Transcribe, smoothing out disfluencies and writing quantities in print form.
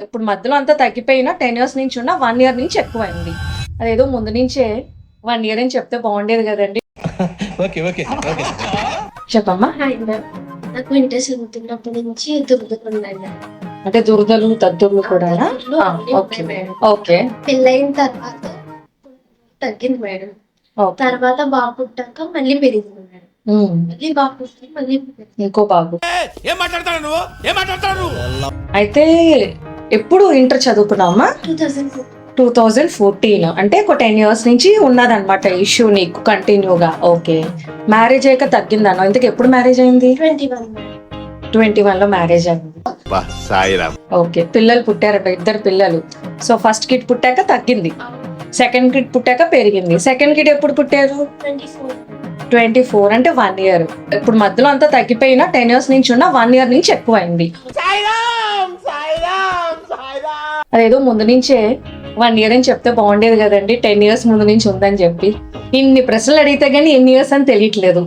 ఇప్పుడు మధ్యలో అంతా తగ్గిపోయినా 10 ఇయర్స్ నుంచి ఉన్న 1 ఇయర్ నుంచి ఎక్కువైంది. అదేదో ముందు నుంచే 1 ఇయర్ అని చెప్తే బాగుండేది కదండి. చెప్పమ్మా. నాకు ఇంట్రెస్ట్ చదువుతున్నప్పటి నుంచి దురదలు అంటే దురదలు దద్దుర్లు కూడా. Okay okay. పెళ్ళైన తర్వాత తగ్గింది మేడం. తర్వాత బాబు పుట్టాక మళ్ళీ పెరిగింది మేడం. మళ్ళీ బాబు పుట్టాక మళ్ళీ ఇంకో బాబు. అయితే ఎప్పుడు ఇంటర్ చదువుకున్నావమ్మా? 2014. అంటే ఒక 10 ఇయర్స్ నుంచి ఉన్నదన్నమాట ఇష్యూ నీకు కంటిన్యూగా. ఓకే. మ్యారేజ్ అయ్యాక తగ్గిందన్న. ఇంతకు ఎప్పుడు మ్యారేజ్ అయింది? 21 లో మ్యారేజ్ అయింది. ఓకే. పిల్లలు పుట్టారంట, 2 పిల్లలు. సో ఫస్ట్ కిడ్ పుట్టాక తగ్గింది, సెకండ్ కిడ్ పుట్టాక పెరిగింది. సెకండ్ కిడ్ ఎప్పుడు పుట్టారు? 24. అంటే 1 ఇయర్. ఇప్పుడు మధ్యలో అంతా తగ్గిపోయినా 10 ఇయర్స్ నుంచి ఉన్న 1 ఇయర్ నుంచి ఎక్కువైంది. అదేదో ముందు నుంచే 1 ఇయర్ అని చెప్తే బాగుండేది కదండి. 10 ఇయర్స్ ముందు నుంచి ఉందని చెప్పి. ఇన్ని ప్రశ్నలు అడిగితే గానీ ఎన్ని ఇయర్స్ అని తెలియట్లేదు.